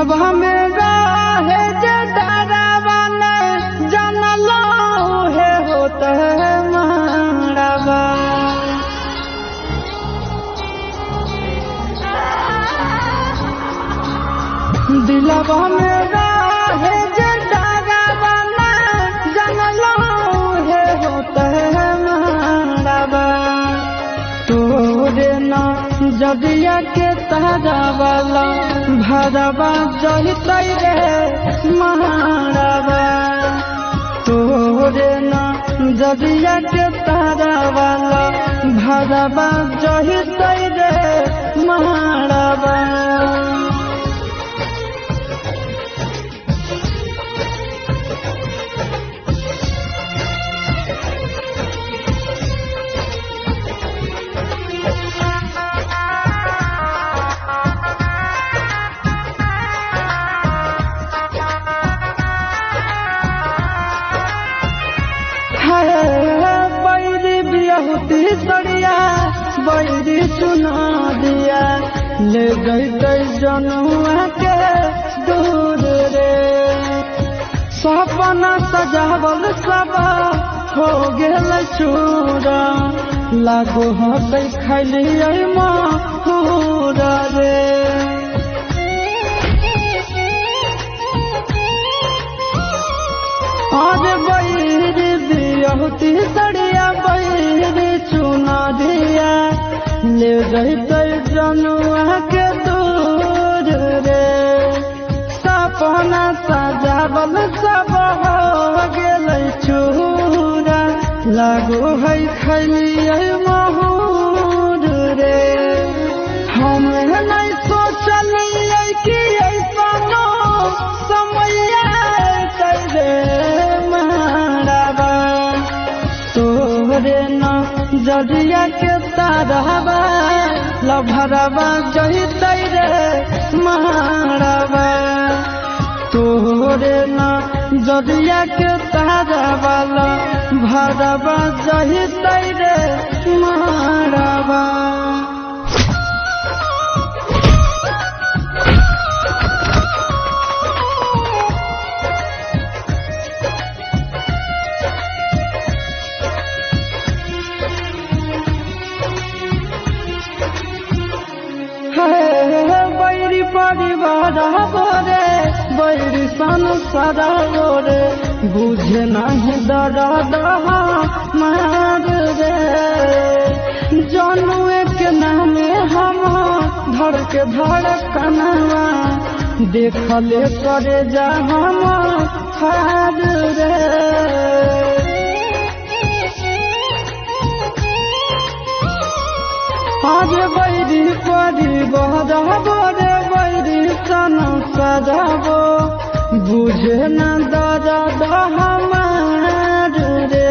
दिलवा में रहे जे डरावा ने जानलो है होता है मारावा। दिलवा में रहे जे डरावा ने जानलो है होता है मारावा। तोरे ना जदिया के तारा वाला भरवा जहितै रे मारावा। तोरे ना जदिया के तारा वाला भरवा जहितै रे मारावा। बैरी बियाहुती सड़िया बैरी सुना दिया ले गई जनुआ के दूर रे। सपना सजावल सब हो गेल चूरा लागो हदै खैलियै महूरा रे। आज बैरी बियाहुती सड़िया बैरी चुना दिया ले गई जनुआ के दूर रे। सपना सजावल सब हो गेल चूरा लागो है खैलियै महूर रे। हम नहीं सोचलियै कि ऐसनो समय रे मारावा। तोरे ना जदिया के तारावा लभरवा जहितै रे मारावा। तोरे ना जदिया के तारावा भरवा जहितै रे मारावा। बैरी परिवार रे बैरी संसार रे बुझे नहीं दर्द मार रे। जनुए के नामे हम धड़ के धड़कनवा देखले करे जा हम हार रे। आज बैरी परिवार रे बैरी संसार बुझे न दर्द हमार रे।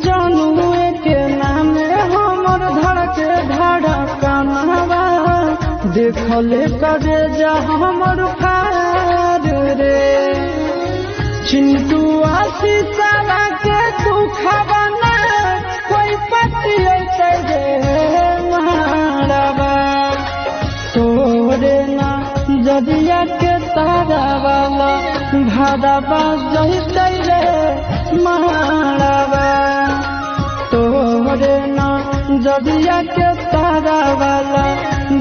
जनुए के नामे हमर धड़ के धड़कनवा देखले करे जा हमर खार रे। चिंटू आशीष के दुखवा ना कोई पतियै रे मारावा। तोरे ना जदिया के तारा वाला भरवा जहितै रे मारावा। तोरे ना जदिया के तारा वाला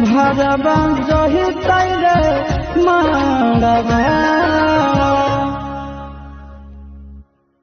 भरवा जहितै रे मारावा।